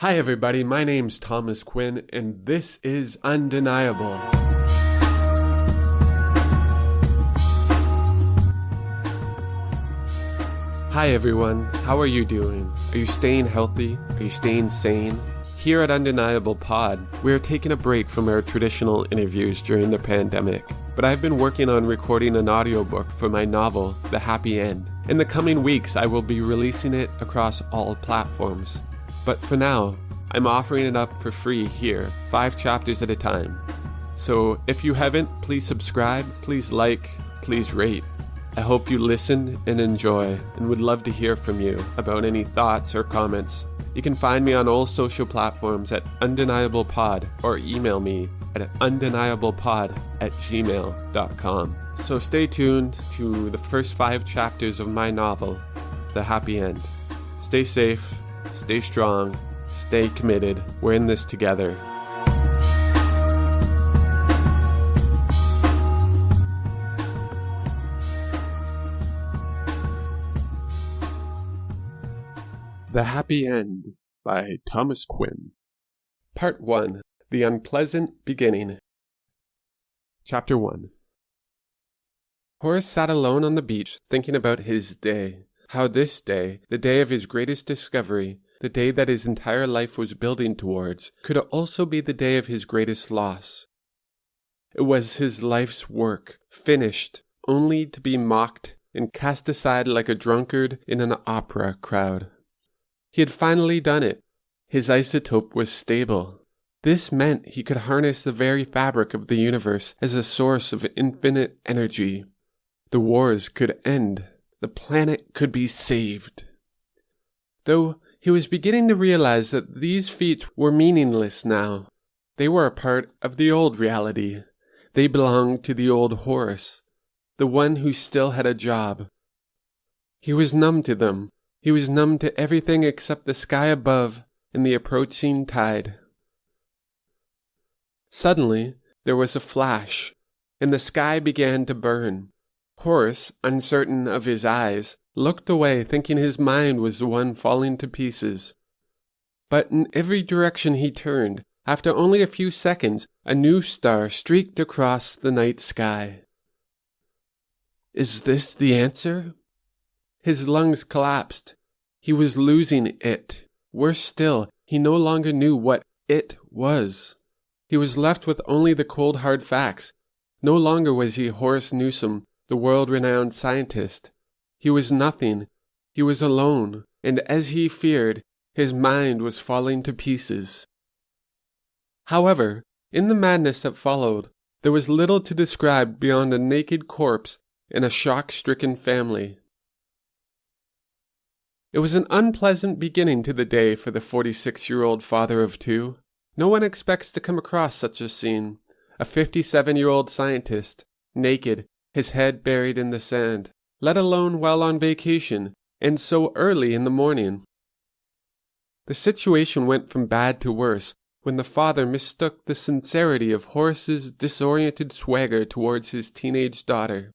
Hi everybody, my name's Thomas Quinn, and this is Undeniable. Hi everyone, how are you doing? Are you staying healthy? Are you staying sane? Here at UndeniablePod, we are taking a break from our traditional interviews during the pandemic, but I've been working on recording an audiobook for my novel, The Happy End. In the coming weeks, I will be releasing it across all platforms. But for now, I'm offering it up for free here, 5 chapters at a time. So if you haven't, please subscribe, please like, please rate. I hope you listen and enjoy, and would love to hear from you about any thoughts or comments. You can find me on all social platforms at UndeniablePod or email me at undeniablepod@gmail.com. So stay tuned to the first 5 chapters of my novel, The Happy End. Stay safe, stay strong, stay committed. We're in this together. The Happy End by Thomas Quinn. Part 1. The Unpleasant Beginning. Chapter 1. Horace sat alone on the beach thinking about his day. How this day, the day of his greatest discovery, the day that his entire life was building towards, could also be the day of his greatest loss. It was his life's work, finished, only to be mocked and cast aside like a drunkard in an opera crowd. He had finally done it. His isotope was stable. This meant he could harness the very fabric of the universe as a source of infinite energy. The wars could end. The planet could be saved. Though he was beginning to realize that these feats were meaningless now. They were a part of the old reality. They belonged to the old Horace, the one who still had a job. He was numb to them. He was numb to everything except the sky above and the approaching tide. Suddenly, there was a flash, and the sky began to burn. Horace, uncertain of his eyes, looked away, thinking his mind was the one falling to pieces. But in every direction he turned, after only a few seconds, a new star streaked across the night sky. Is this the answer? His lungs collapsed. He was losing it. Worse still, he no longer knew what it was. He was left with only the cold hard facts. No longer was he Horace Newsom, the world-renowned scientist. He was nothing. He was alone, and as he feared, his mind was falling to pieces. However, in the madness that followed, there was little to describe beyond a naked corpse and a shock-stricken family. It was an unpleasant beginning to the day for the 46-year-old father of 2. No one expects to come across such a scene. A 57-year-old scientist, naked, his head buried in the sand, let alone while on vacation, and so early in the morning. The situation went from bad to worse when the father mistook the sincerity of Horace's disoriented swagger towards his teenage daughter.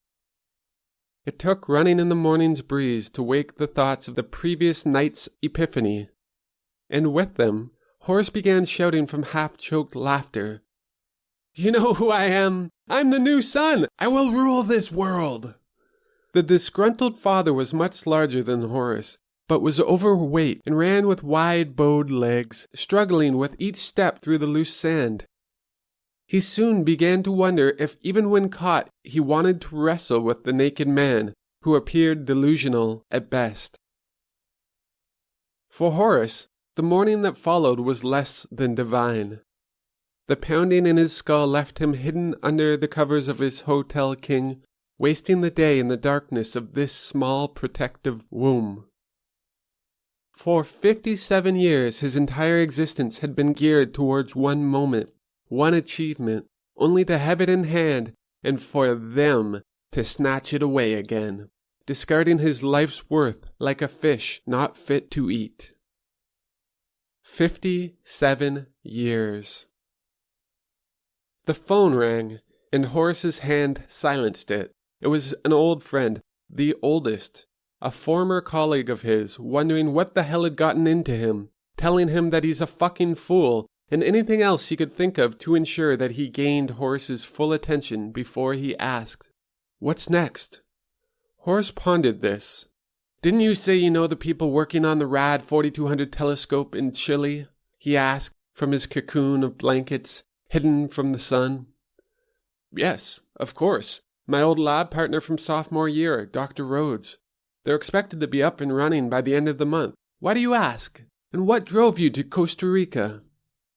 It took running in the morning's breeze to wake the thoughts of the previous night's epiphany, and with them, Horace began shouting from half-choked laughter. "You know who I am? I'm the new sun! I will rule this world!" The disgruntled father was much larger than Horace, but was overweight and ran with wide-bowed legs, struggling with each step through the loose sand. He soon began to wonder if even when caught he wanted to wrestle with the naked man, who appeared delusional at best. For Horace, the morning that followed was less than divine. The pounding in his skull left him hidden under the covers of his Hotel King, wasting the day in the darkness of this small protective womb. For 57 years his entire existence had been geared towards one moment, one achievement, only to have it in hand, and for them to snatch it away again, discarding his life's worth like a fish not fit to eat. 57 years. The phone rang, and Horace's hand silenced it. It was an old friend, the oldest, a former colleague of his, wondering what the hell had gotten into him, telling him that he's a fucking fool, and anything else he could think of to ensure that he gained Horace's full attention before he asked, "What's next?" Horace pondered this. "Didn't you say you know the people working on the rad 4200 telescope in Chile?" he asked from his cocoon of blankets, hidden from the sun. "Yes, of course. My old lab partner from sophomore year, Dr. Rhodes. They're expected to be up and running by the end of the month. Why do you ask? And what drove you to Costa Rica?"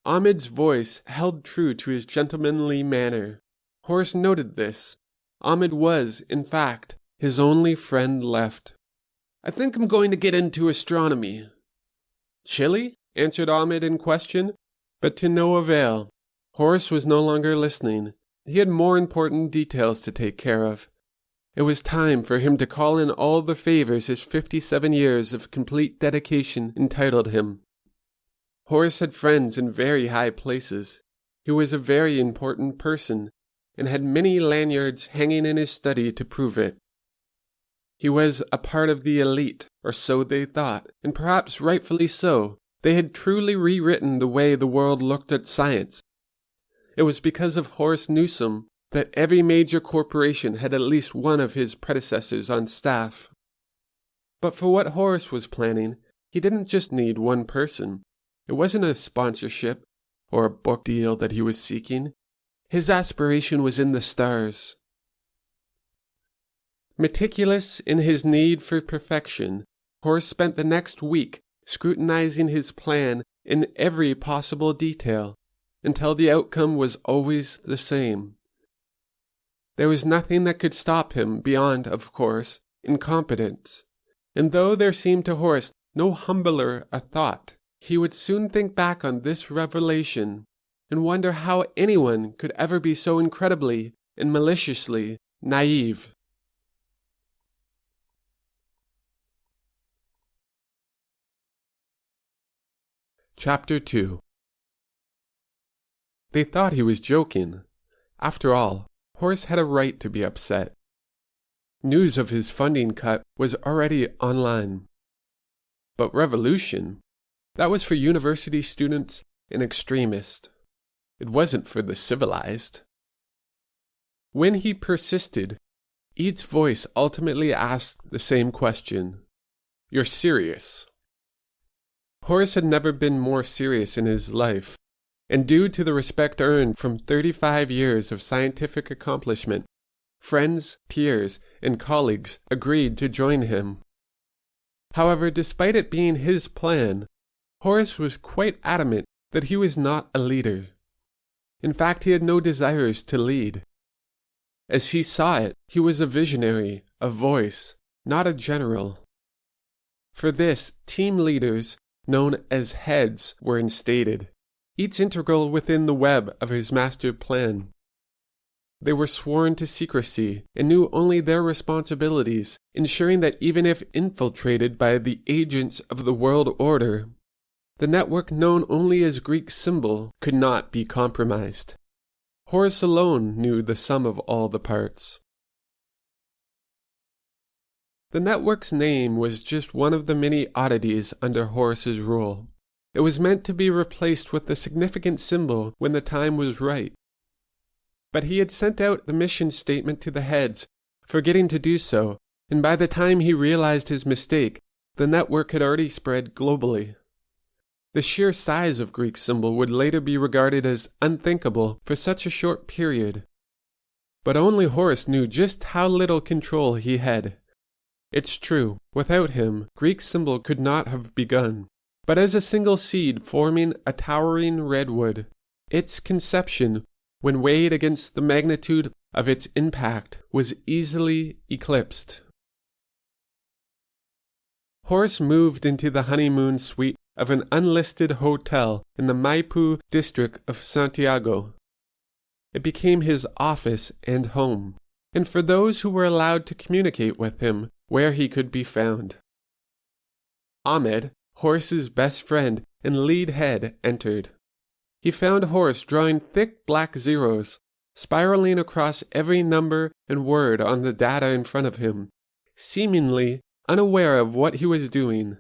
Ahmed's voice held true to his gentlemanly manner. Horace noted this. Ahmed was, in fact, his only friend left. "I think I'm going to get into astronomy." "Chile?" answered Ahmed in question, but to no avail. Horace was no longer listening. He had more important details to take care of. It was time for him to call in all the favors his 57 years of complete dedication entitled him. Horace had friends in very high places. He was a very important person, and had many lanyards hanging in his study to prove it. He was a part of the elite, or so they thought, and perhaps rightfully so. They had truly rewritten the way the world looked at science. It was because of Horace Newsom that every major corporation had at least one of his predecessors on staff. But for what Horace was planning, he didn't just need one person. It wasn't a sponsorship or a book deal that he was seeking. His aspiration was in the stars. Meticulous in his need for perfection, Horace spent the next week scrutinizing his plan in every possible detail, until the outcome was always the same. There was nothing that could stop him beyond, of course, incompetence. And though there seemed to Horace no humbler a thought, he would soon think back on this revelation and wonder how anyone could ever be so incredibly and maliciously naive. Chapter 2. They thought he was joking. After all, Horace had a right to be upset. News of his funding cut was already online. But revolution? That was for university students and extremists. It wasn't for the civilized. When he persisted, each voice ultimately asked the same question. "You're serious?" Horace had never been more serious in his life, and due to the respect earned from 35 years of scientific accomplishment, friends, peers, and colleagues agreed to join him. However, despite it being his plan, Horace was quite adamant that he was not a leader. In fact, he had no desires to lead. As he saw it, he was a visionary, a voice, not a general. For this, team leaders, known as heads, were instated, each integral within the web of his master plan. They were sworn to secrecy and knew only their responsibilities, ensuring that even if infiltrated by the agents of the world order, the network known only as Greek symbol could not be compromised. Horace alone knew the sum of all the parts. The network's name was just one of the many oddities under Horace's rule. It was meant to be replaced with the significant symbol when the time was right. But he had sent out the mission statement to the heads, forgetting to do so, and by the time he realized his mistake, the network had already spread globally. The sheer size of Greek symbol would later be regarded as unthinkable for such a short period. But only Horace knew just how little control he had. It's true, without him, Greek symbol could not have begun. But as a single seed forming a towering redwood, its conception, when weighed against the magnitude of its impact, was easily eclipsed. Horace moved into the honeymoon suite of an unlisted hotel in the Maipú district of Santiago. It became his office and home, and for those who were allowed to communicate with him, where he could be found. Ahmed, Horace's best friend and lead head, entered. He found Horace drawing thick black zeros, spiraling across every number and word on the data in front of him, seemingly unaware of what he was doing.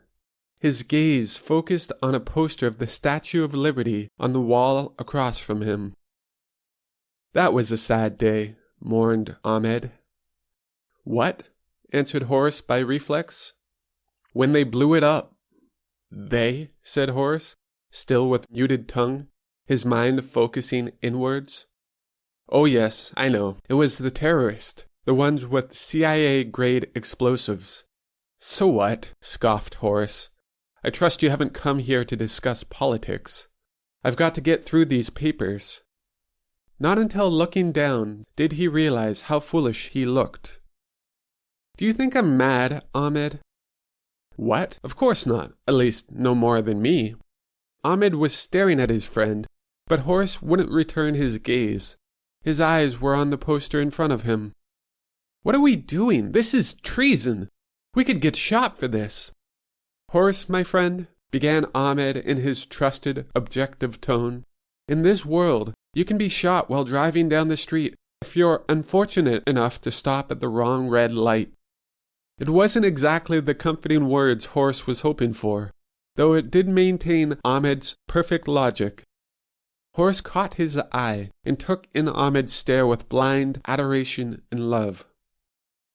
his gaze focused on a poster of the Statue of Liberty on the wall across from him. "That was a sad day," mourned Ahmed. "What?" answered Horace by reflex. "When they blew it up." "They?" said Horace, still with muted tongue, his mind focusing inwards. "Oh yes, I know. It was the terrorists, the ones with CIA-grade explosives." "So what?" scoffed Horace. "I trust you haven't come here to discuss politics. I've got to get through these papers." Not until looking down did he realize how foolish he looked. "Do you think I'm mad, Ahmed?" "What? Of course not. At least, no more than me." Ahmed was staring at his friend, but Horace wouldn't return his gaze. His eyes were on the poster in front of him. "What are we doing? This is treason. We could get shot for this." "Horace, my friend," began Ahmed in his trusted, objective tone, "in this world, you can be shot while driving down the street if you're unfortunate enough to stop at the wrong red light." It wasn't exactly the comforting words Horace was hoping for, though it did maintain Ahmed's perfect logic. Horace caught his eye and took in Ahmed's stare with blind adoration and love.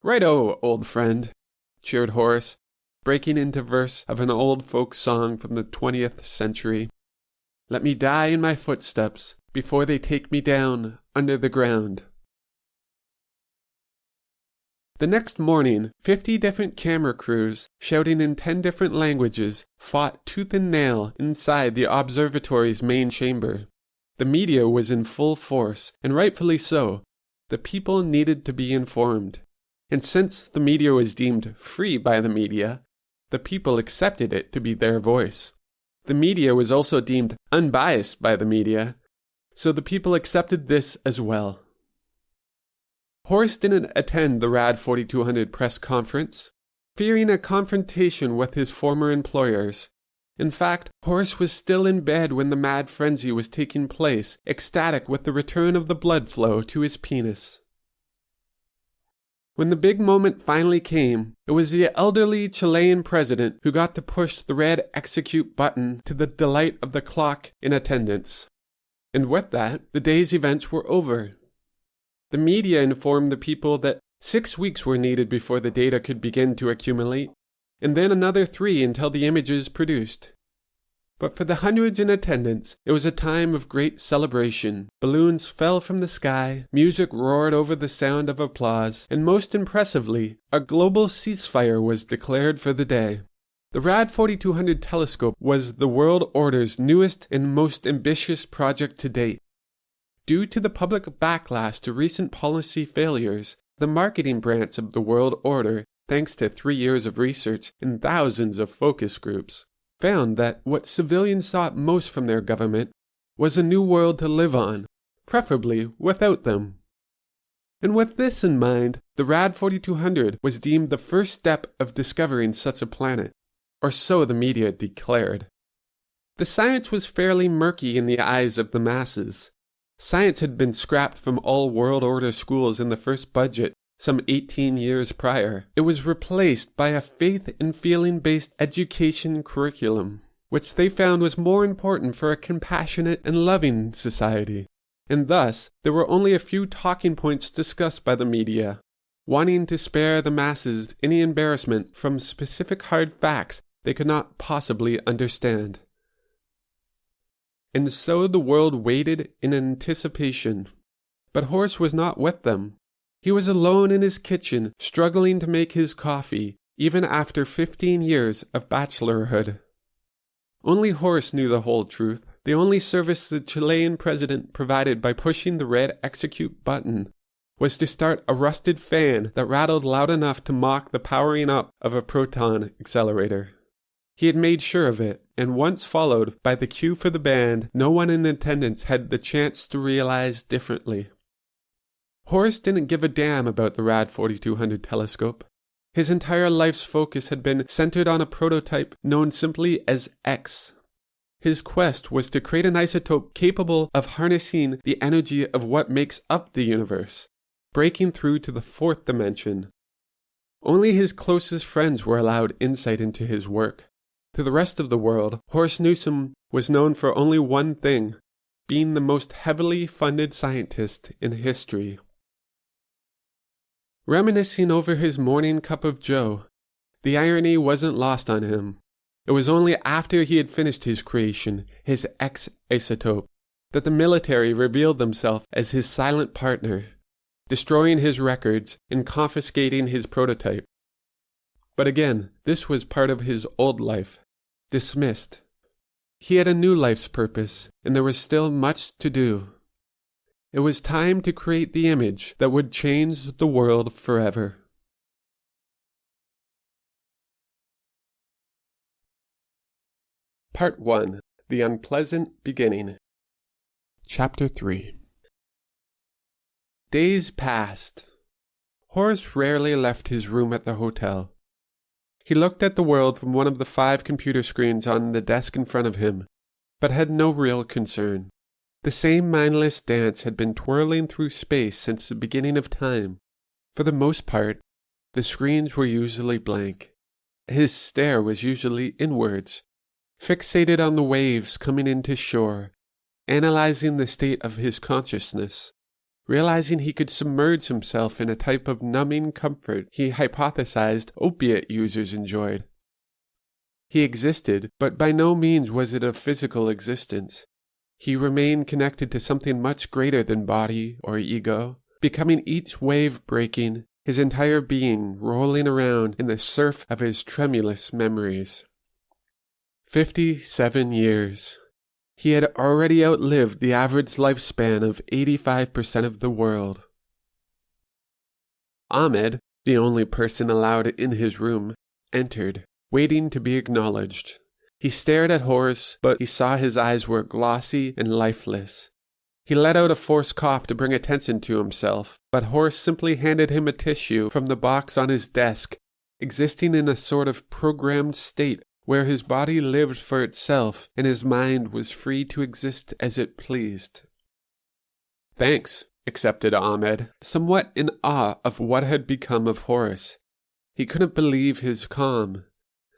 "Right-o, old friend," cheered Horace, breaking into verse of an old folk song from the 20th century. "Let me die in my footsteps before they take me down under the ground." The next morning, 50 different camera crews, shouting in 10 different languages, fought tooth and nail inside the observatory's main chamber. The media was in full force, and rightfully so. The people needed to be informed. And since the media was deemed free by the media, the people accepted it to be their voice. The media was also deemed unbiased by the media, so the people accepted this as well. Horace didn't attend the RAD 4200 press conference, fearing a confrontation with his former employers. In fact, Horace was still in bed when the mad frenzy was taking place, ecstatic with the return of the blood flow to his penis. When the big moment finally came, it was the elderly Chilean president who got to push the red execute button to the delight of the clock in attendance. And with that, the day's events were over. The media informed the people that 6 weeks were needed before the data could begin to accumulate, and then another 3 until the images produced. But for the hundreds in attendance, it was a time of great celebration. Balloons fell from the sky, music roared over the sound of applause, and most impressively, a global ceasefire was declared for the day. The RAD 4200 telescope was the world order's newest and most ambitious project to date. Due to the public backlash to recent policy failures, the marketing branch of the world order, thanks to 3 years of research and thousands of focus groups, found that what civilians sought most from their government was a new world to live on, preferably without them. And with this in mind, the RAD 4200 was deemed the first step of discovering such a planet, or so the media declared. The science was fairly murky in the eyes of the masses. Science had been scrapped from all world order schools in the first budget some 18 years prior. It was replaced by a faith and feeling-based education curriculum, which they found was more important for a compassionate and loving society. And thus, there were only a few talking points discussed by the media, wanting to spare the masses any embarrassment from specific hard facts they could not possibly understand. And so the world waited in anticipation. But Horace was not with them. He was alone in his kitchen, struggling to make his coffee, even after 15 years of bachelorhood. Only Horace knew the whole truth. The only service the Chilean president provided by pushing the red execute button was to start a rusted fan that rattled loud enough to mock the powering up of a proton accelerator. He had made sure of it, and once followed by the cue for the band, no one in attendance had the chance to realize differently. Horace didn't give a damn about the RAD 4200 telescope. His entire life's focus had been centered on a prototype known simply as X. His quest was to create an isotope capable of harnessing the energy of what makes up the universe, breaking through to the 4th dimension. Only his closest friends were allowed insight into his work. To the rest of the world, Horace Newsom was known for only one thing: being the most heavily funded scientist in history. Reminiscing over his morning cup of joe, the irony wasn't lost on him. It was only after he had finished his creation, his X-isotope, that the military revealed themselves as his silent partner, destroying his records and confiscating his prototype. But again, this was part of his old life, dismissed. He had a new life's purpose, and there was still much to do. It was time to create the image that would change the world forever. Part 1. The Unpleasant Beginning. Chapter 3. Days passed. Horace rarely left his room at the hotel. He looked at the world from one of the 5 computer screens on the desk in front of him, but had no real concern. The same mindless dance had been twirling through space since the beginning of time. For the most part, the screens were usually blank. His stare was usually inwards, fixated on the waves coming into shore, analyzing the state of his consciousness, realizing he could submerge himself in a type of numbing comfort he hypothesized opiate users enjoyed. He existed, but by no means was it a physical existence. He remained connected to something much greater than body or ego, becoming each wave breaking, his entire being rolling around in the surf of his tremulous memories. 57 years. He had already outlived the average lifespan of 85% of the world. Ahmed, the only person allowed in his room, entered, waiting to be acknowledged. He stared at Horace, but he saw his eyes were glossy and lifeless. He let out a forced cough to bring attention to himself, but Horace simply handed him a tissue from the box on his desk, existing in a sort of programmed state where his body lived for itself and his mind was free to exist as it pleased. "Thanks," accepted Ahmed, somewhat in awe of what had become of Horace. He couldn't believe his calm.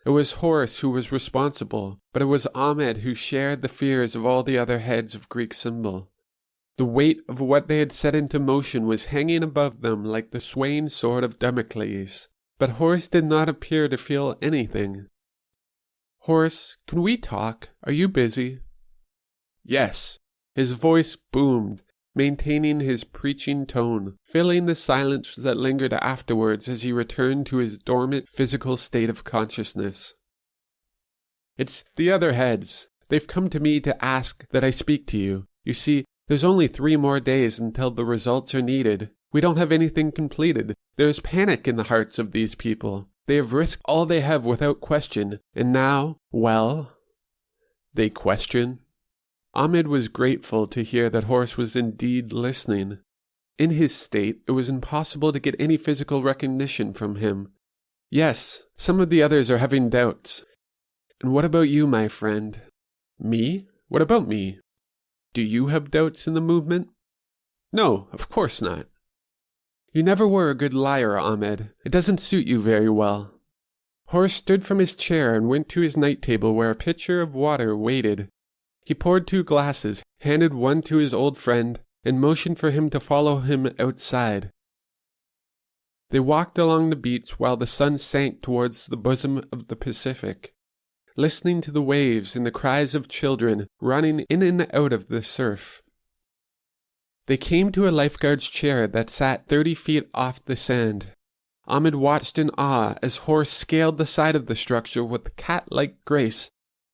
It was Horace who was responsible, but it was Ahmed who shared the fears of all the other heads of Greek symbol. The weight of what they had set into motion was hanging above them like the swaying sword of Damocles, but Horace did not appear to feel anything. "Horace, can we talk? Are you busy?" "Yes." His voice boomed, maintaining his preaching tone, filling the silence that lingered afterwards as he returned to his dormant physical state of consciousness. "It's the other heads. They've come to me to ask that I speak to you. You see, there's only 3 more days until the results are needed. We don't have anything completed. There's panic in the hearts of these people. They have risked all they have without question, and now, well, they question." Ahmed was grateful to hear that Horace was indeed listening. In his state, it was impossible to get any physical recognition from him. "Yes, some of the others are having doubts. And what about you, my friend?" "Me? What about me?" "Do you have doubts in the movement?" "No, of course not." "You never were a good liar, Ahmed. It doesn't suit you very well." Horace stood from his chair and went to his night table where a pitcher of water waited. He poured 2 glasses, handed one to his old friend, and motioned for him to follow him outside. They walked along the beach while the sun sank towards the bosom of the Pacific, listening to the waves and the cries of children running in and out of the surf. They came to a lifeguard's chair that sat 30 feet off the sand. Ahmed watched in awe as Horace scaled the side of the structure with cat-like grace,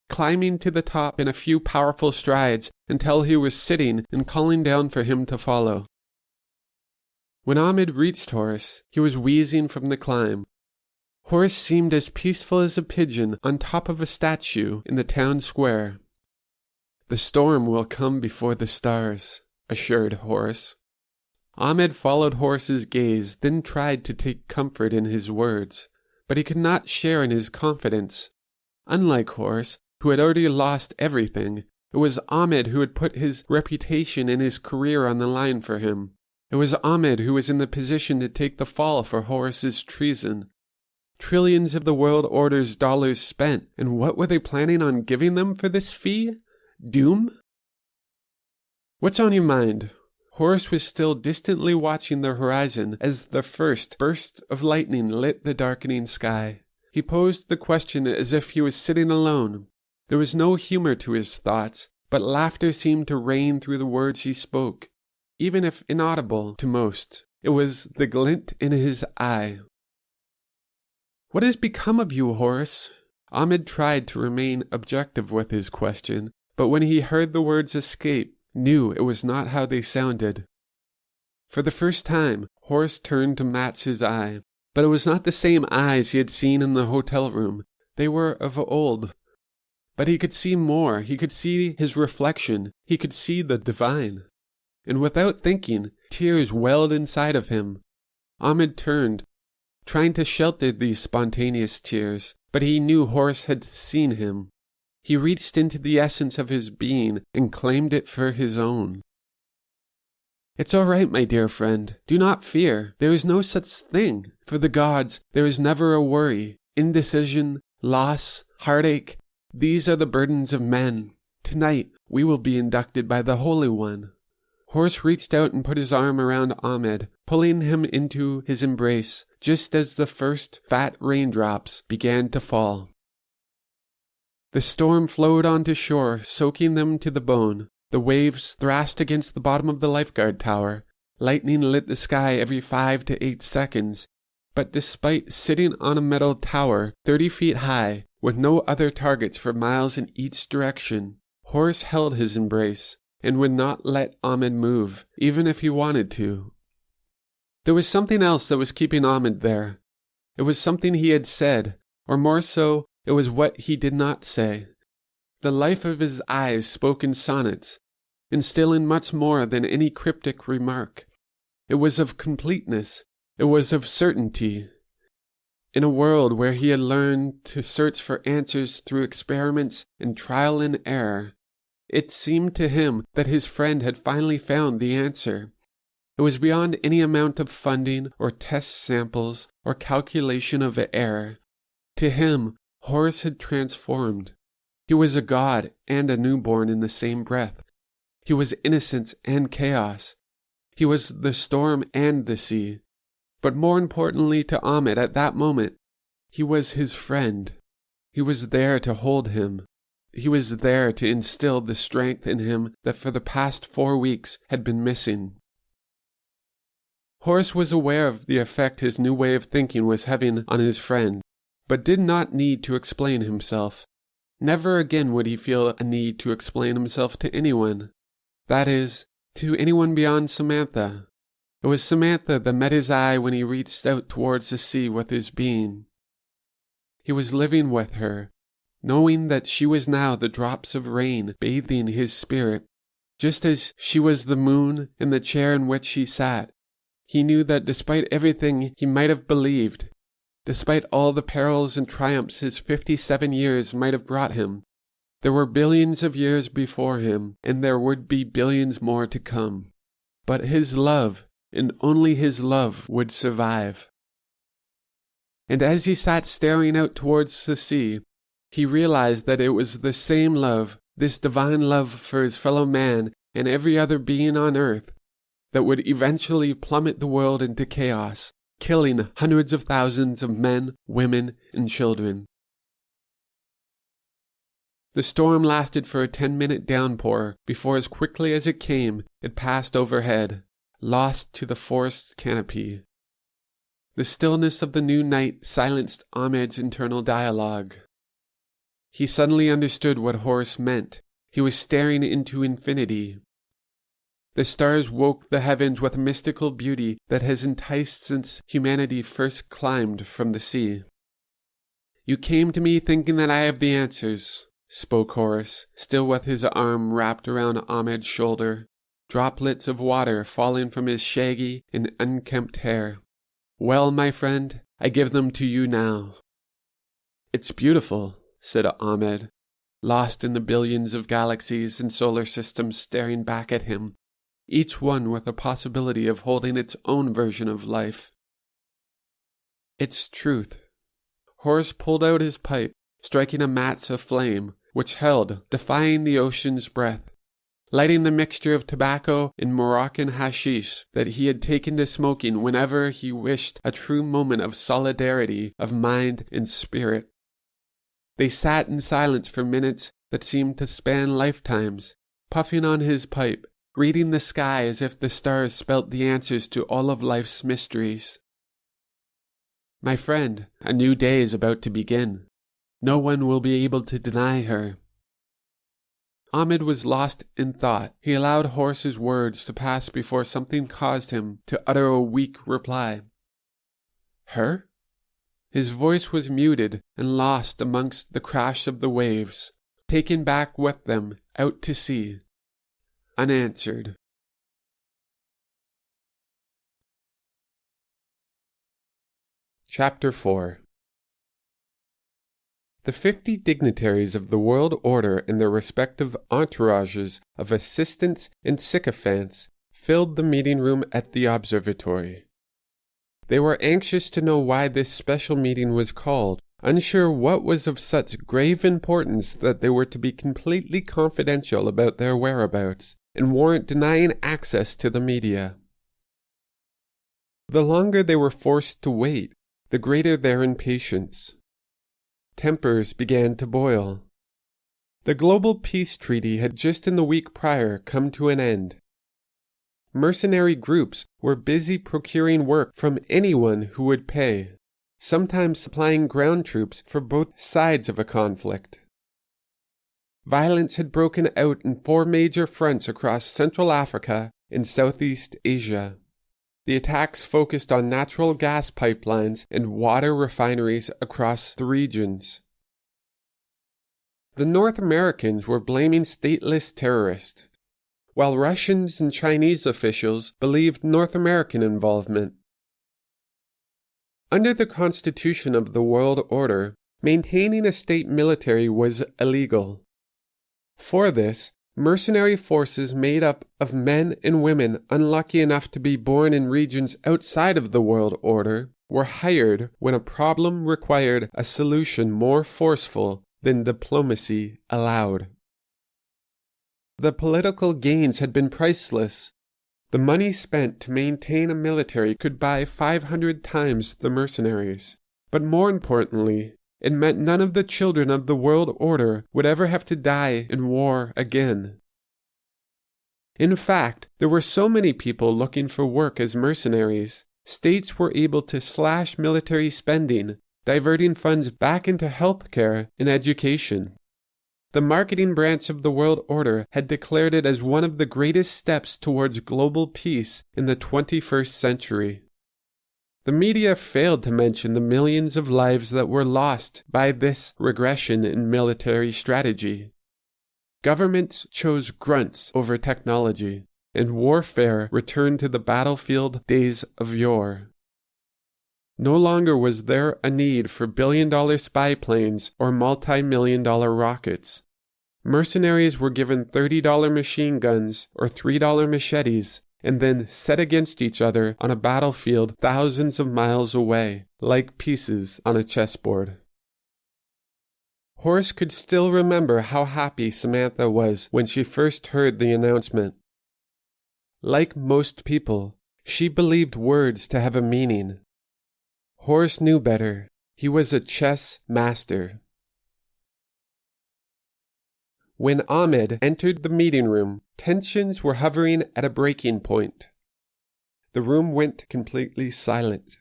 climbing to the top in a few powerful strides until he was sitting and calling down for him to follow. When Ahmed reached Horace, he was wheezing from the climb. Horace seemed as peaceful as a pigeon on top of a statue in the town square. "The storm will come before the stars," assured Horace. Ahmed followed Horace's gaze, then tried to take comfort in his words, but he could not share in his confidence. Unlike Horace, who had already lost everything, it was Ahmed who had put his reputation and his career on the line for him. It was Ahmed who was in the position to take the fall for Horace's treason. Trillions of the world order's dollars spent, and what were they planning on giving them for this fee? Doom? What's on your mind? Horace was still distantly watching the horizon as the first burst of lightning lit the darkening sky. He posed the question as if he was sitting alone. There was no humor to his thoughts, but laughter seemed to reign through the words he spoke. Even if inaudible to most, it was the glint in his eye. "What has become of you, Horace?" Ahmed tried to remain objective with his question, but when he heard the words escape, knew it was not how they sounded. For the first time, Horace turned to match his eye, but it was not the same eyes he had seen in the hotel room. They were of old. But he could see more. He could see his reflection. He could see the divine. And without thinking, tears welled inside of him. Ahmed turned, trying to shelter these spontaneous tears, but he knew Horace had seen him. He reached into the essence of his being and claimed it for his own. "It's all right, my dear friend. Do not fear. There is no such thing. For the gods, there is never a worry, indecision, loss, heartache. These are the burdens of men. Tonight, we will be inducted by the Holy One." Horace reached out and put his arm around Ahmed, pulling him into his embrace, just as the first fat raindrops began to fall. The storm flowed onto shore, soaking them to the bone. The waves thrashed against the bottom of the lifeguard tower. Lightning lit the sky every 5 to 8 seconds. But despite sitting on a metal tower 30 feet high, with no other targets for miles in each direction, Horace held his embrace and would not let Ahmed move, even if he wanted to. There was something else that was keeping Ahmed there. It was something he had said, or more so, it was what he did not say. The life of his eyes spoke in sonnets, instilling much more than any cryptic remark. It was of completeness. It was of certainty. In a world where he had learned to search for answers through experiments and trial and error, it seemed to him that his friend had finally found the answer. It was beyond any amount of funding or test samples or calculation of error. To him, Horace had transformed. He was a god and a newborn in the same breath. He was innocence and chaos. He was the storm and the sea. But more importantly to Ahmed at that moment, he was his friend. He was there to hold him. He was there to instill the strength in him that for the past 4 weeks had been missing. Horace was aware of the effect his new way of thinking was having on his friend, but did not need to explain himself. Never again would he feel a need to explain himself to anyone. That is, to anyone beyond Samantha. It was Samantha that met his eye when he reached out towards the sea with his being. He was living with her, knowing that she was now the drops of rain bathing his spirit, just as she was the moon in the chair in which he sat. He knew that despite everything he might have believed, despite all the perils and triumphs his 57 years might have brought him, there were billions of years before him, and there would be billions more to come. But his love, and only his love, would survive. And as he sat staring out towards the sea, he realized that it was the same love, this divine love for his fellow man and every other being on earth, that would eventually plummet the world into chaos, killing hundreds of thousands of men, women, and children. The storm lasted for a 10-minute downpour before, as quickly as it came, it passed overhead, lost to the forest's canopy. The stillness of the new night silenced Ahmed's internal dialogue. He suddenly understood what Horace meant. He was staring into infinity. The stars woke the heavens with a mystical beauty that has enticed since humanity first climbed from the sea. "You came to me thinking that I have the answers," spoke Horace, still with his arm wrapped around Ahmed's shoulder, droplets of water falling from his shaggy and unkempt hair. "Well, my friend, I give them to you now." "It's beautiful," said Ahmed, lost in the billions of galaxies and solar systems staring back at him, each one with a possibility of holding its own version of life. "It's truth," Horace pulled out his pipe, striking a match of flame, which held, defying the ocean's breath. Lighting the mixture of tobacco and Moroccan hashish that he had taken to smoking whenever he wished a true moment of solidarity of mind and spirit. They sat in silence for minutes that seemed to span lifetimes, puffing on his pipe, reading the sky as if the stars spelt the answers to all of life's mysteries. "My friend, a new day is about to begin. No one will be able to deny her." Ahmed was lost in thought. He allowed Horace's words to pass before something caused him to utter a weak reply. "Her?" His voice was muted and lost amongst the crash of the waves, taken back with them out to sea, unanswered. Chapter 4. The 50 dignitaries of the world order and their respective entourages of assistants and sycophants filled the meeting room at the observatory. They were anxious to know why this special meeting was called, unsure what was of such grave importance that they were to be completely confidential about their whereabouts and warrant denying access to the media. The longer they were forced to wait, the greater their impatience. Tempers began to boil. The global peace treaty had just in the week prior come to an end. Mercenary groups were busy procuring work from anyone who would pay, sometimes supplying ground troops for both sides of a conflict. Violence had broken out in 4 major fronts across Central Africa and Southeast Asia. The attacks focused on natural gas pipelines and water refineries across the regions. The North Americans were blaming stateless terrorists, while Russians and Chinese officials believed North American involvement. Under the constitution of the world order, maintaining a state military was illegal. For this, mercenary forces made up of men and women unlucky enough to be born in regions outside of the world order were hired when a problem required a solution more forceful than diplomacy allowed. The political gains had been priceless. The money spent to maintain a military could buy 500 times the mercenaries. But more importantly, it meant none of the children of the world order would ever have to die in war again. In fact, there were so many people looking for work as mercenaries, states were able to slash military spending, diverting funds back into healthcare and education. The marketing branch of the world order had declared it as one of the greatest steps towards global peace in the 21st century. The media failed to mention the millions of lives that were lost by this regression in military strategy. Governments chose grunts over technology, and warfare returned to the battlefield days of yore. No longer was there a need for billion-dollar spy planes or multi-million-dollar rockets. Mercenaries were given $30 machine guns or $3 machetes, and then set against each other on a battlefield thousands of miles away, like pieces on a chessboard. Horace could still remember how happy Samantha was when she first heard the announcement. Like most people, she believed words to have a meaning. Horace knew better. He was a chess master. When Ahmed entered the meeting room, tensions were hovering at a breaking point. The room went completely silent.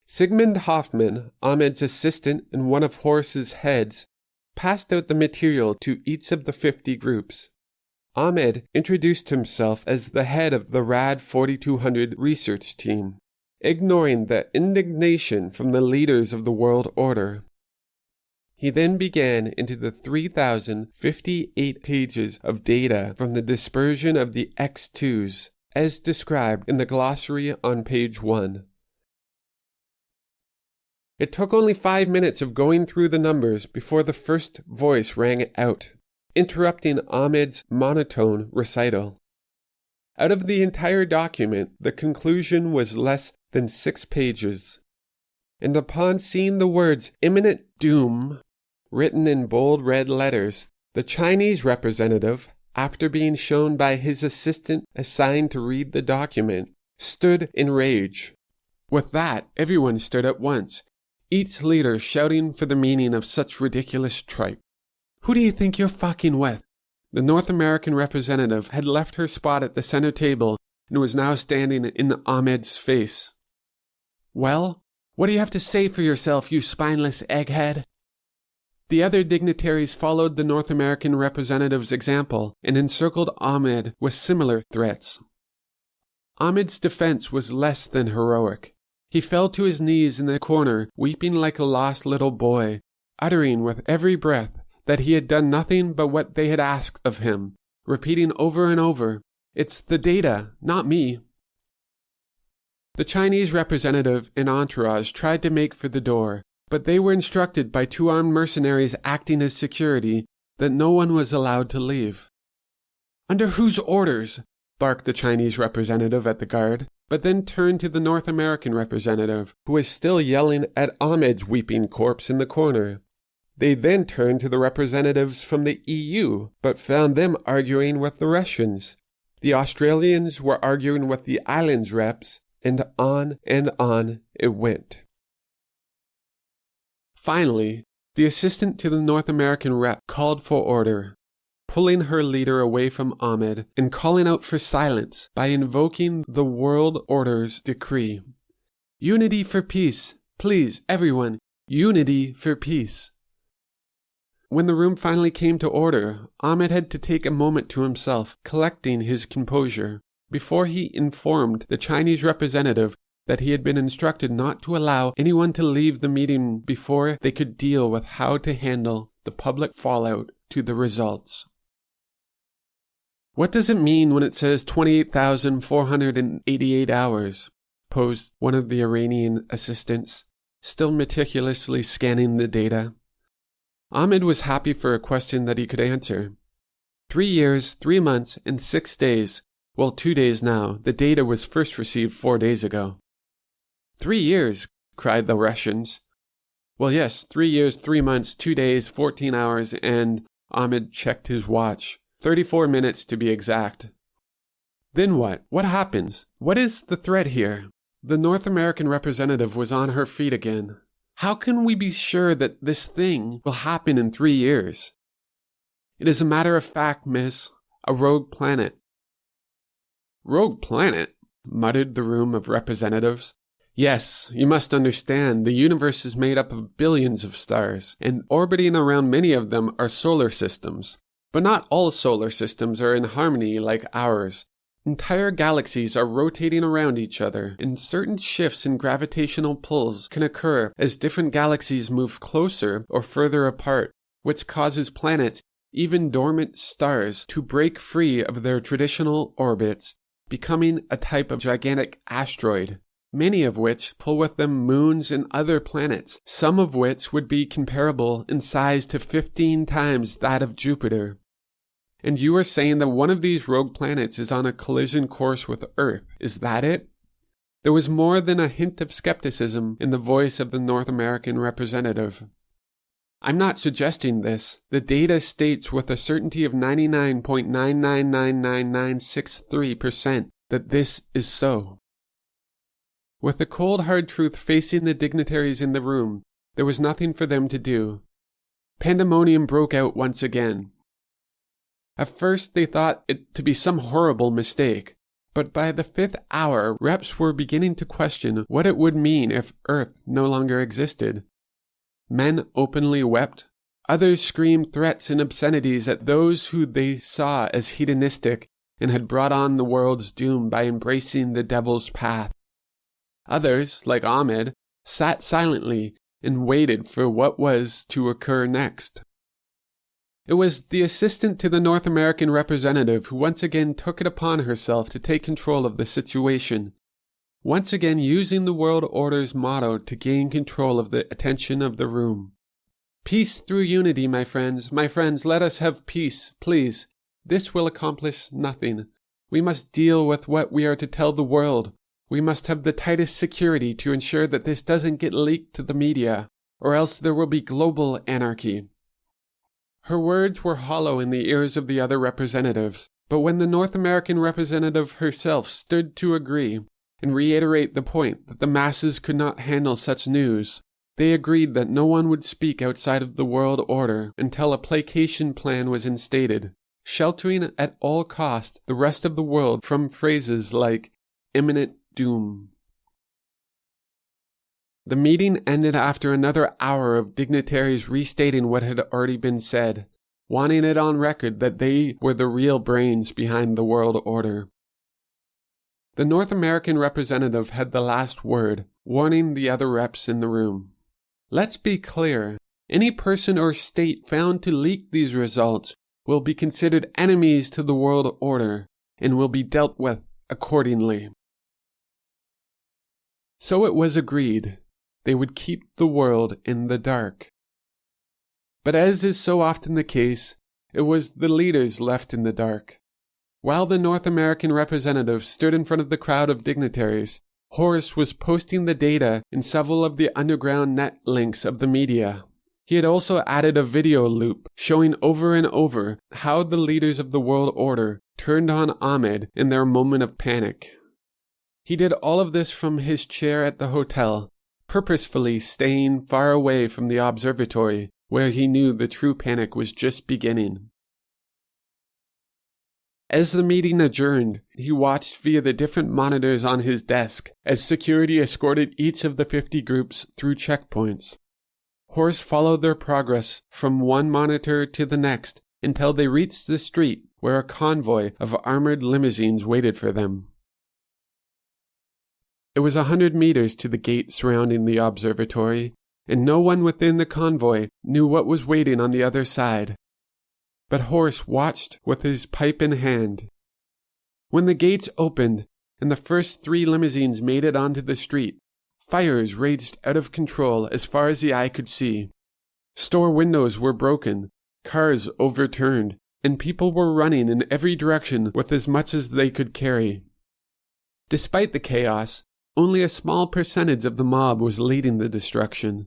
Sigmund Hoffman, Ahmed's assistant and one of Horace's heads, passed out the material to each of the 50 groups. Ahmed introduced himself as the head of the RAD 4200 research team, ignoring the indignation from the leaders of the world order. He then began into the 3,058 pages of data from the dispersion of the X2s, as described in the glossary on page 1. It took only 5 minutes of going through the numbers before the first voice rang out, interrupting Ahmed's monotone recital. Out of the entire document, the conclusion was less than 6 pages. and upon seeing the words "imminent doom" written in bold red letters, the Chinese representative, after being shown by his assistant assigned to read the document, stood in rage. With that, everyone stood at once, each leader shouting for the meaning of such ridiculous tripe. "Who do you think you're fucking with?" The North American representative had left her spot at the center table and was now standing in Ahmed's face. "Well, what do you have to say for yourself, you spineless egghead?" The other dignitaries followed the North American representative's example and encircled Ahmed with similar threats. Ahmed's defense was less than heroic. He fell to his knees in the corner, weeping like a lost little boy, uttering with every breath that he had done nothing but what they had asked of him, repeating over and over, "It's the data, not me." The Chinese representative and entourage tried to make for the door, but they were instructed by 2 armed mercenaries acting as security that no one was allowed to leave. "Under whose orders?" barked the Chinese representative at the guard, but then turned to the North American representative, who was still yelling at Ahmed's weeping corpse in the corner. They then turned to the representatives from the EU, but found them arguing with the Russians. The Australians were arguing with the islands reps, and on it went. Finally, the assistant to the North American rep called for order, pulling her leader away from Ahmed and calling out for silence by invoking the World Order's decree. "Unity for peace. Please, everyone, unity for peace." When the room finally came to order, Ahmed had to take a moment to himself, collecting his composure, before he informed the Chinese representative that he had been instructed not to allow anyone to leave the meeting before they could deal with how to handle the public fallout to the results. "What does it mean when it says 28,488 hours?" posed one of the Iranian assistants, still meticulously scanning the data. Ahmed was happy for a question that he could answer. 3 years, 3 months, and 6 days. Well, 2 days now. The data was first received 4 days ago. 3 years, cried the Russians. Well, yes, 3 years, 3 months, 2 days, 14 hours, and Ahmed checked his watch. 34 minutes to be exact. Then what? What happens? What is the threat here? The North American representative was on her feet again. How can we be sure that this thing will happen in 3 years? It is a matter of fact, miss. A rogue planet. Rogue planet? Muttered the room of representatives. Yes, you must understand, the universe is made up of billions of stars, and orbiting around many of them are solar systems. But not all solar systems are in harmony like ours. Entire galaxies are rotating around each other, and certain shifts in gravitational pulls can occur as different galaxies move closer or further apart, which causes planets, even dormant stars, to break free of their traditional orbits, becoming a type of gigantic asteroid, many of which pull with them moons and other planets, some of which would be comparable in size to 15 times that of Jupiter. And you are saying that one of these rogue planets is on a collision course with Earth, is that it? There was more than a hint of skepticism in the voice of the North American representative. I'm not suggesting this. The data states with a certainty of 99.9999963% that this is so. With the cold hard truth facing the dignitaries in the room, there was nothing for them to do. Pandemonium broke out once again. At first they thought it to be some horrible mistake, but by the 5th hour reps were beginning to question what it would mean if Earth no longer existed. Men openly wept. Others screamed threats and obscenities at those who they saw as hedonistic and had brought on the world's doom by embracing the devil's path. Others, like Ahmed, sat silently and waited for what was to occur next. It was the assistant to the North American representative who once again took it upon herself to take control of the situation, once again using the World Order's motto to gain control of the attention of the room. Peace through unity, my friends, let us have peace, please. This will accomplish nothing. We must deal with what we are to tell the world. We must have the tightest security to ensure that this doesn't get leaked to the media, or else there will be global anarchy." Her words were hollow in the ears of the other representatives, but when the North American representative herself stood to agree and reiterate the point that the masses could not handle such news, they agreed that no one would speak outside of the world order until a placation plan was instated, sheltering at all cost the rest of the world from phrases like imminent doom. The meeting ended after another hour of dignitaries restating what had already been said, wanting it on record that they were the real brains behind the world order. The North American representative had the last word, warning the other reps in the room. "Let's be clear. Any person or state found to leak these results will be considered enemies to the world order and will be dealt with accordingly." So it was agreed. They would keep the world in the dark. But as is so often the case, it was the leaders left in the dark. While the North American representative stood in front of the crowd of dignitaries, Horace was posting the data in several of the underground net links of the media. He had also added a video loop showing over and over how the leaders of the world order turned on Ahmed in their moment of panic. He did all of this from his chair at the hotel, purposefully staying far away from the observatory where he knew the true panic was just beginning. As the meeting adjourned, he watched via the different monitors on his desk as security escorted each of the 50 groups through checkpoints. Horace followed their progress from one monitor to the next until they reached the street where a convoy of armored limousines waited for them. It was 100 meters to the gate surrounding the observatory, and no one within the convoy knew what was waiting on the other side. But Horace watched with his pipe in hand. When the gates opened and the first 3 limousines made it onto the street, fires raged out of control as far as the eye could see. Store windows were broken, cars overturned, and people were running in every direction with as much as they could carry. Despite the chaos, only a small percentage of the mob was leading the destruction.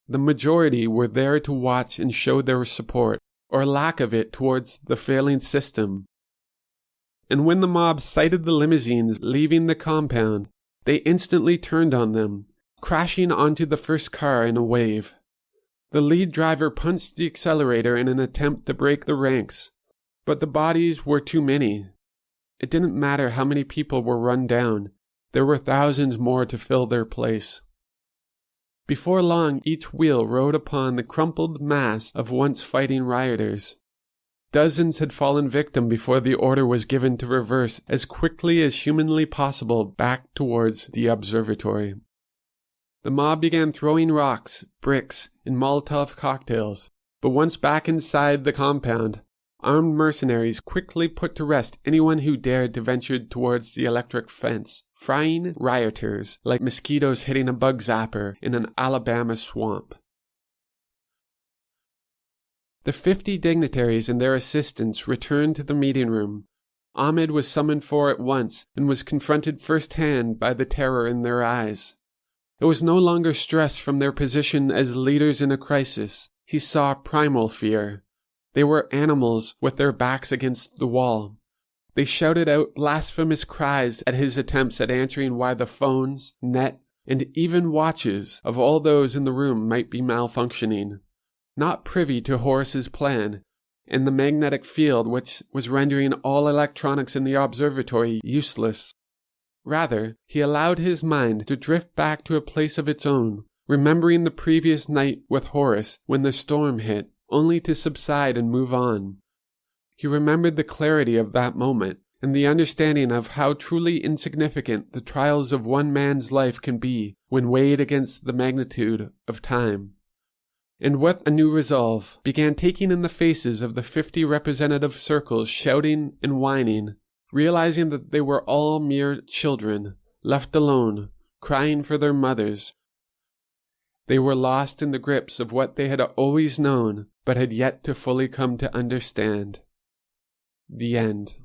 The majority were there to watch and show their support, or lack of it, towards the failing system. And when the mob sighted the limousines leaving the compound, they instantly turned on them, crashing onto the first car in a wave. The lead driver punched the accelerator in an attempt to break the ranks, but the bodies were too many. It didn't matter how many people were run down. There were thousands more to fill their place. Before long, each wheel rode upon the crumpled mass of once fighting rioters. Dozens had fallen victim before the order was given to reverse as quickly as humanly possible back towards the observatory. The mob began throwing rocks, bricks, and Molotov cocktails, but once back inside the compound, armed mercenaries quickly put to rest anyone who dared to venture towards the electric fence, frying rioters like mosquitoes hitting a bug zapper in an Alabama swamp. The 50 dignitaries and their assistants returned to the meeting room. Ahmed was summoned for at once and was confronted firsthand by the terror in their eyes. It was no longer stress from their position as leaders in a crisis. He saw primal fear. They were animals with their backs against the wall. They shouted out blasphemous cries at his attempts at answering why the phones, net, and even watches of all those in the room might be malfunctioning. Not privy to Horace's plan, and the magnetic field which was rendering all electronics in the observatory useless. Rather, he allowed his mind to drift back to a place of its own, remembering the previous night with Horace when the storm hit, only to subside and move on. He remembered the clarity of that moment, and the understanding of how truly insignificant the trials of one man's life can be when weighed against the magnitude of time. And with a new resolve, began taking in the faces of the 50 representative circles shouting and whining, realizing that they were all mere children, left alone, crying for their mothers. They were lost in the grips of what they had always known, but had yet to fully come to understand. The end.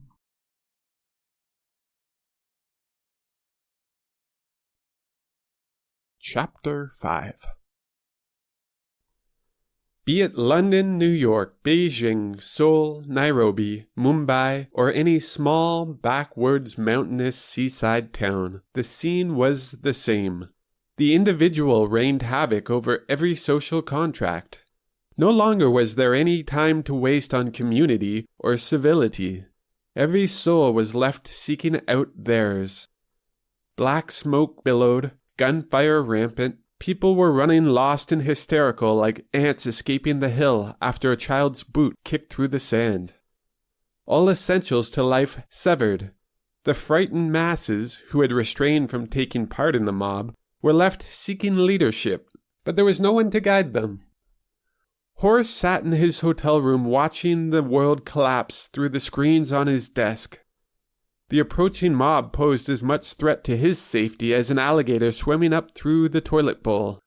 Chapter 5. Be it London, New York, Beijing, Seoul, Nairobi, Mumbai, or any small, backwoods, mountainous seaside town, the scene was the same. The individual reigned havoc over every social contract. No longer was there any time to waste on community or civility. Every soul was left seeking out theirs. Black smoke billowed, gunfire rampant. People were running lost and hysterical like ants escaping the hill after a child's boot kicked through the sand. All essentials to life severed. The frightened masses, who had restrained from taking part in the mob, were left seeking leadership, but there was no one to guide them. Horace sat in his hotel room watching the world collapse through the screens on his desk. The approaching mob posed as much threat to his safety as an alligator swimming up through the toilet bowl.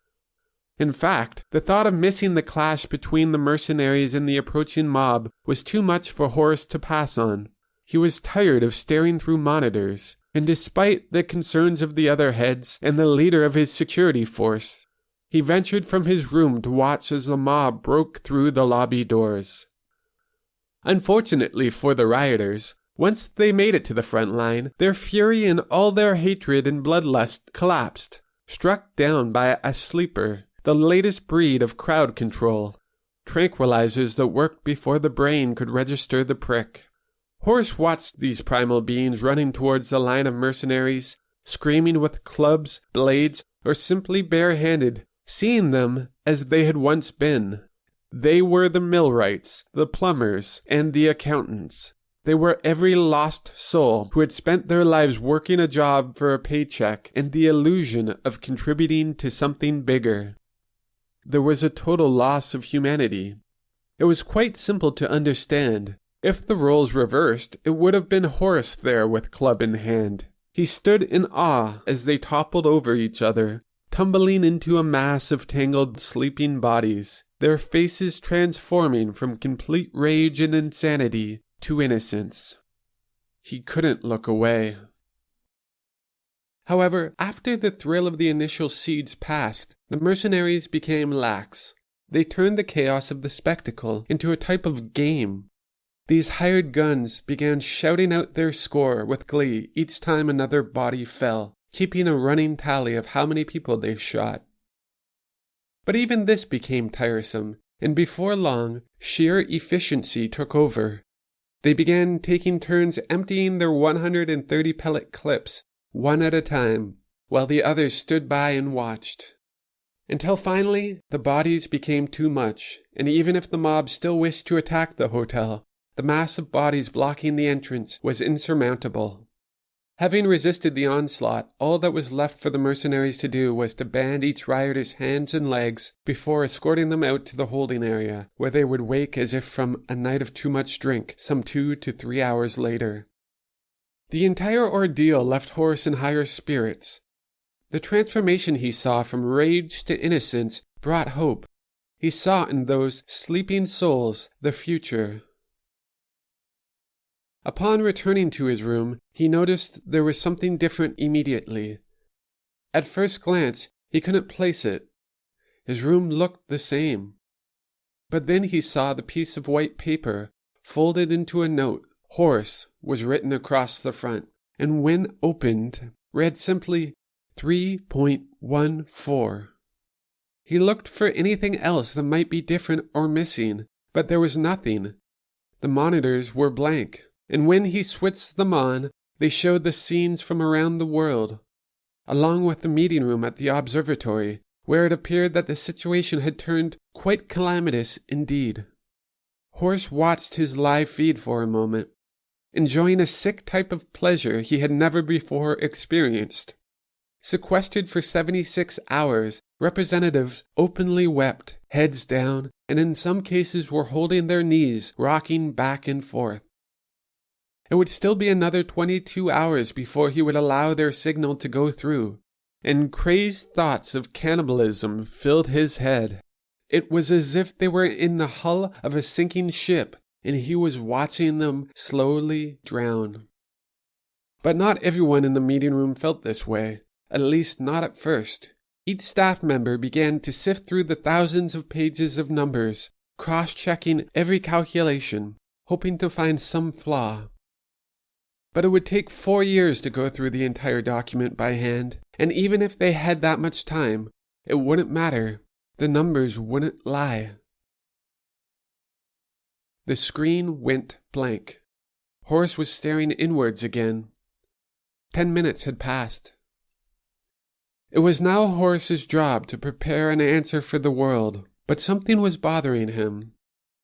In fact, the thought of missing the clash between the mercenaries and the approaching mob was too much for Horace to pass on. He was tired of staring through monitors, and despite the concerns of the other heads and the leader of his security force, he ventured from his room to watch as the mob broke through the lobby doors. Unfortunately for the rioters, once they made it to the front line, their fury and all their hatred and bloodlust collapsed, struck down by a sleeper, the latest breed of crowd control, tranquilizers that worked before the brain could register the prick. Horace watched these primal beings running towards the line of mercenaries, screaming with clubs, blades, or simply barehanded, seeing them as they had once been. They were the millwrights, the plumbers, and the accountants. They were every lost soul who had spent their lives working a job for a paycheck and the illusion of contributing to something bigger. There was a total loss of humanity. It was quite simple to understand. If the roles reversed, it would have been Horace there with club in hand. He stood in awe as they toppled over each other, tumbling into a mass of tangled sleeping bodies, their faces transforming from complete rage and insanity to innocence. He couldn't look away. However, after the thrill of the initial siege passed, the mercenaries became lax. They turned the chaos of the spectacle into a type of game. These hired guns began shouting out their score with glee each time another body fell, keeping a running tally of how many people they shot. But even this became tiresome, and before long, sheer efficiency took over. They began taking turns emptying their 130 pellet clips, one at a time, while the others stood by and watched. Until finally, the bodies became too much, and even if the mob still wished to attack the hotel, the mass of bodies blocking the entrance was insurmountable. Having resisted the onslaught, all that was left for the mercenaries to do was to band each rioter's hands and legs before escorting them out to the holding area, where they would wake as if from a night of too much drink some 2 to 3 hours later. The entire ordeal left Horace in higher spirits. The transformation he saw from rage to innocence brought hope. He saw in those sleeping souls the future. Upon returning to his room, he noticed there was something different immediately. At first glance, he couldn't place it. His room looked the same. But then he saw the piece of white paper, folded into a note. Horace was written across the front, and when opened, read simply 3.14. He looked for anything else that might be different or missing, but there was nothing. The monitors were blank. And when he switched them on, they showed the scenes from around the world, along with the meeting room at the observatory, where it appeared that the situation had turned quite calamitous indeed. Horace watched his live feed for a moment, enjoying a sick type of pleasure he had never before experienced. Sequestered for 76 hours, representatives openly wept, heads down, and in some cases were holding their knees, rocking back and forth. It would still be another 22 hours before he would allow their signal to go through, and crazed thoughts of cannibalism filled his head. It was as if they were in the hull of a sinking ship, and he was watching them slowly drown. But not everyone in the meeting room felt this way, at least not at first. Each staff member began to sift through the thousands of pages of numbers, cross-checking every calculation, hoping to find some flaw. But it would take 4 years to go through the entire document by hand, and even if they had that much time, it wouldn't matter. The numbers wouldn't lie. The screen went blank. Horace was staring inwards again. 10 minutes had passed. It was now Horace's job to prepare an answer for the world, but something was bothering him.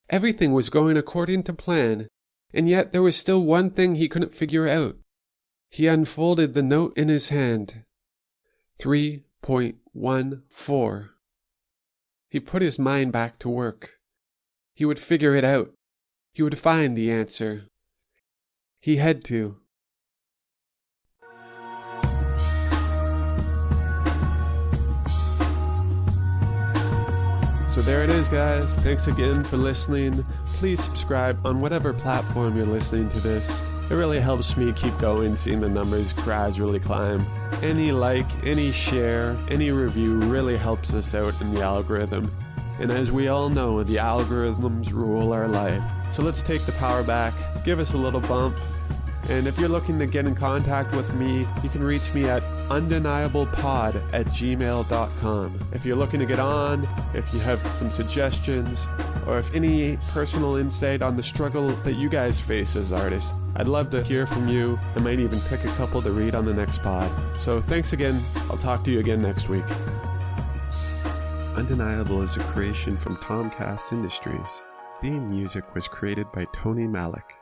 Everything was going according to plan, and yet there was still one thing he couldn't figure out. He unfolded the note in his hand. 3.14. He put his mind back to work. He would figure it out. He would find the answer. He had to. So there it is, guys. Thanks again for listening. Please subscribe on whatever platform you're listening to this. It really helps me keep going, seeing the numbers gradually climb. Any like, any share, any review really helps us out in the algorithm. And as we all know, the algorithms rule our life. So let's take the power back, give us a little bump. And if you're looking to get in contact with me, you can reach me at UndeniablePod@gmail.com. If you're looking to get on, if you have some suggestions, or if any personal insight on the struggle that you guys face as artists, I'd love to hear from you. I might even pick a couple to read on the next pod. So thanks again. I'll talk to you again next week. Undeniable is a creation from Tomcast Industries. Theme music was created by Tony Malik.